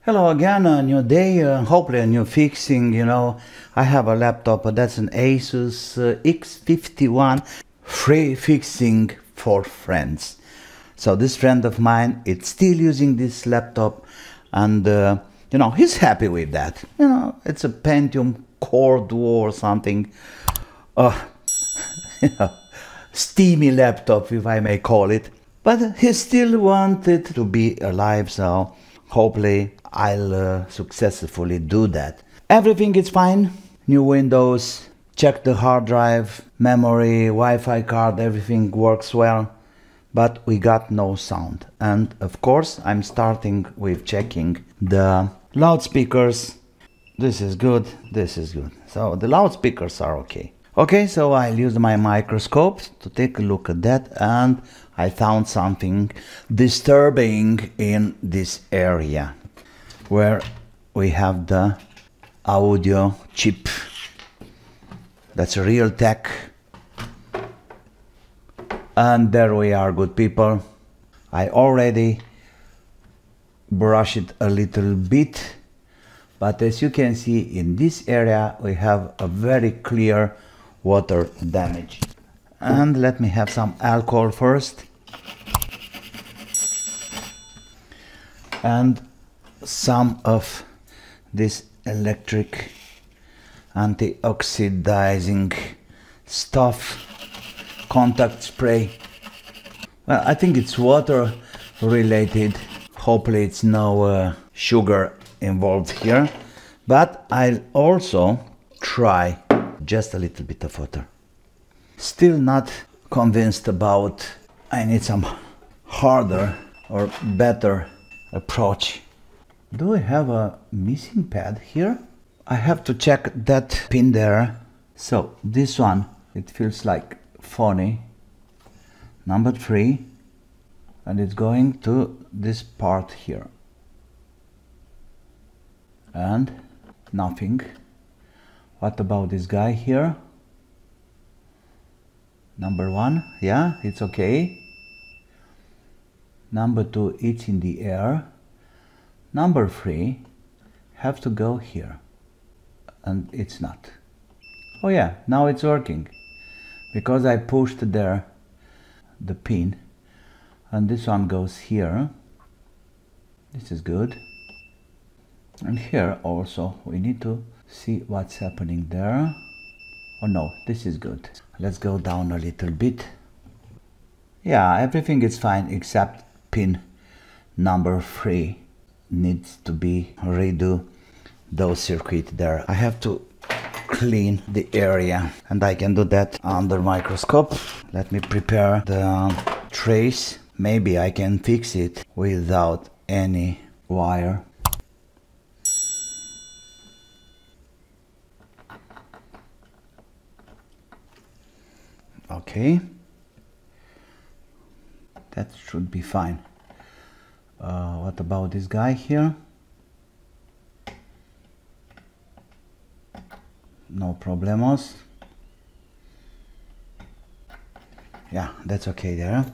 Hello again, a new day, hopefully a new fixing, I have a laptop, that's an ASUS X51, free fixing for friends. So this friend of mine is still using this laptop and, he's happy with that. It's a Pentium Core Duo or something, steamy laptop, if I may call it. But he still wanted to be alive, so hopefully I'll successfully do that. Everything is fine. New Windows, check the hard drive, memory, Wi-Fi card, everything works well. But we got no sound. And of course I'm starting with checking the loudspeakers. This is good, this is good. So the loudspeakers are okay. Okay, so I'll use my microscope to take a look at that, and I found something disturbing in this area where we have the audio chip. That's a real tech. And there we are, good people. I already brushed it a little bit, but as you can see in this area we have a very clear water damage. And let me have some alcohol first. And some of this electric anti-oxidizing stuff, contact spray. Well, I think it's water related. Hopefully it's no sugar involved here, but I'll also try just a little bit of water. Still not convinced about, I need some harder or better approach. Do I have a missing pad here? I have to check that pin there. So this one, it feels like phony. Number 3, and it's going to this part here. And nothing. What about this guy here? Number 1, yeah, it's okay. Number 2, it's in the air. Number 3, have to go here. And it's not. Oh yeah, now it's working. Because I pushed there the pin. And this one goes here. This is good. And here also we need to see what's happening there. Oh no, this is good. Let's go down a little bit. Yeah, everything is fine except pin number 3 needs to be redo those circuit there. I have to clean the area, and I can do that under microscope. Let me prepare the trace. Maybe I can fix it without any wire. Okay, that should be fine. What about this guy here? No problemos. Yeah, that's okay there.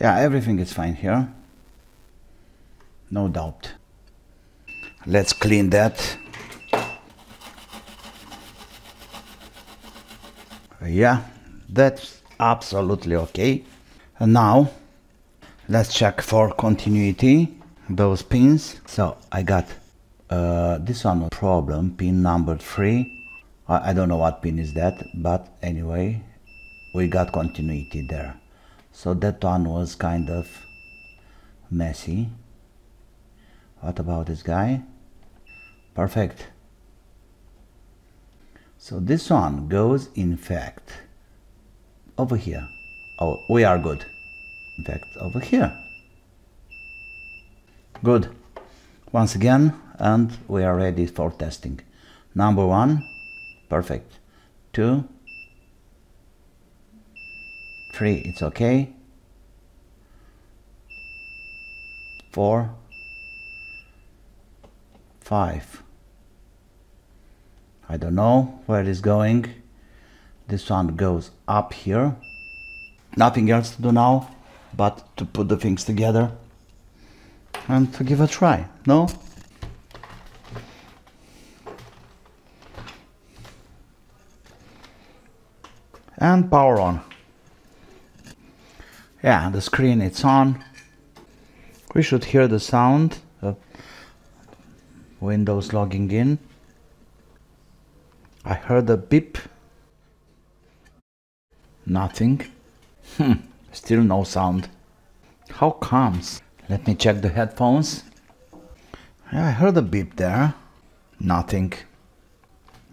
Yeah, everything is fine here. No doubt. Let's clean that. Yeah, that's absolutely okay. And now let's check for continuity those pins. So I got this one problem, pin number 3. I don't know what pin is that, but anyway, we got continuity there. So that one was kind of messy. What about this guy? Perfect. So this one goes, in fact, over here. Oh, we are good. In fact, over here. Good. Once again, and we are ready for testing. Number 1, perfect. 2, 3, it's okay. 4, 5, I don't know where it is going. This one goes up here. Nothing else to do now but to put the things together and to give a try, no? And power on. Yeah, the screen it's on. We should hear the sound of Windows logging in. I heard a beep. Nothing. Still no sound. How comes? Let me check the headphones. Yeah, I heard a beep there. Nothing.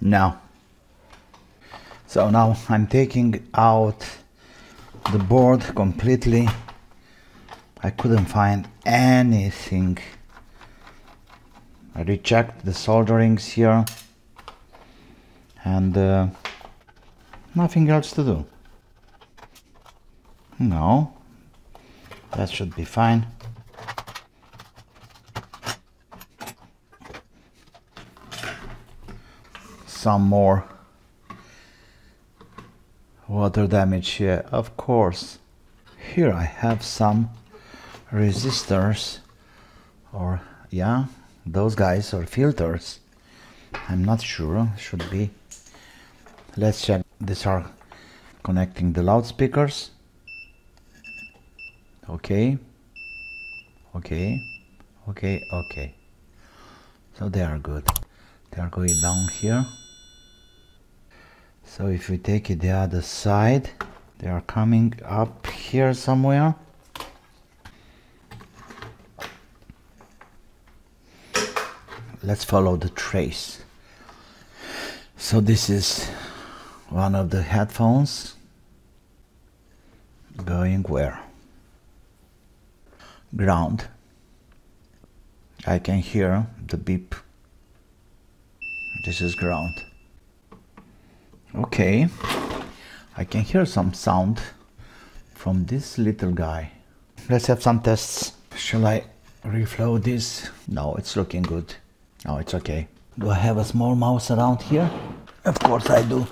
No. So now I'm taking out the board completely. I couldn't find anything. I rechecked the solderings here and nothing else to do. No, that should be fine. Some more water damage here, of course. Here I have some resistors, or yeah, those guys, or filters. I'm not sure, should be. Let's check. These are connecting the loudspeakers. Okay, okay, okay, okay. So they are good. They are going down here. So if we take it the other side, they are coming up here somewhere. Let's follow the trace. So this is one of the headphones going where? Ground. I can hear the beep. This is ground. Okay, I can hear some sound from this little guy. Let's have some tests. Shall I reflow this? No, it's looking good. Oh, it's okay. Do I have a small mouse around here? Of course I do.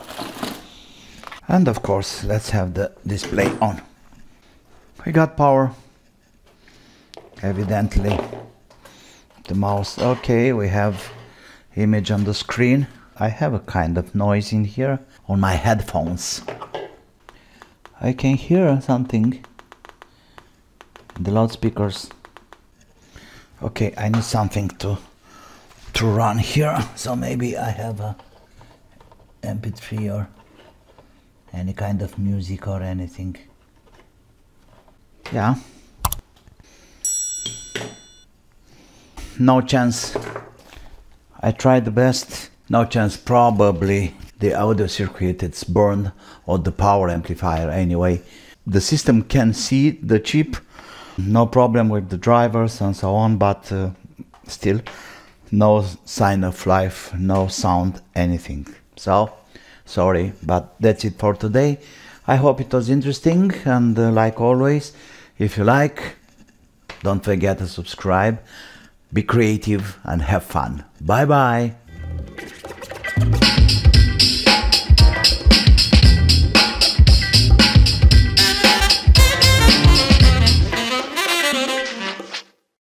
And of course, let's have the display on. We got power. Evidently, the mouse. Okay, we have image on the screen. I have a kind of noise in here on my headphones. I can hear something in the loudspeakers. Okay, I need something to run here, so maybe I have a MP3 or any kind of music or anything. Yeah. No chance. I tried the best. No chance. Probably the audio circuit it's burned, or the power amplifier anyway. The system can see the chip. No problem with the drivers and so on, but still no sign of life, no sound, anything. So sorry, but that's it for today. I hope it was interesting, and like always, if you like, don't forget to subscribe. Be creative and have fun. Bye bye.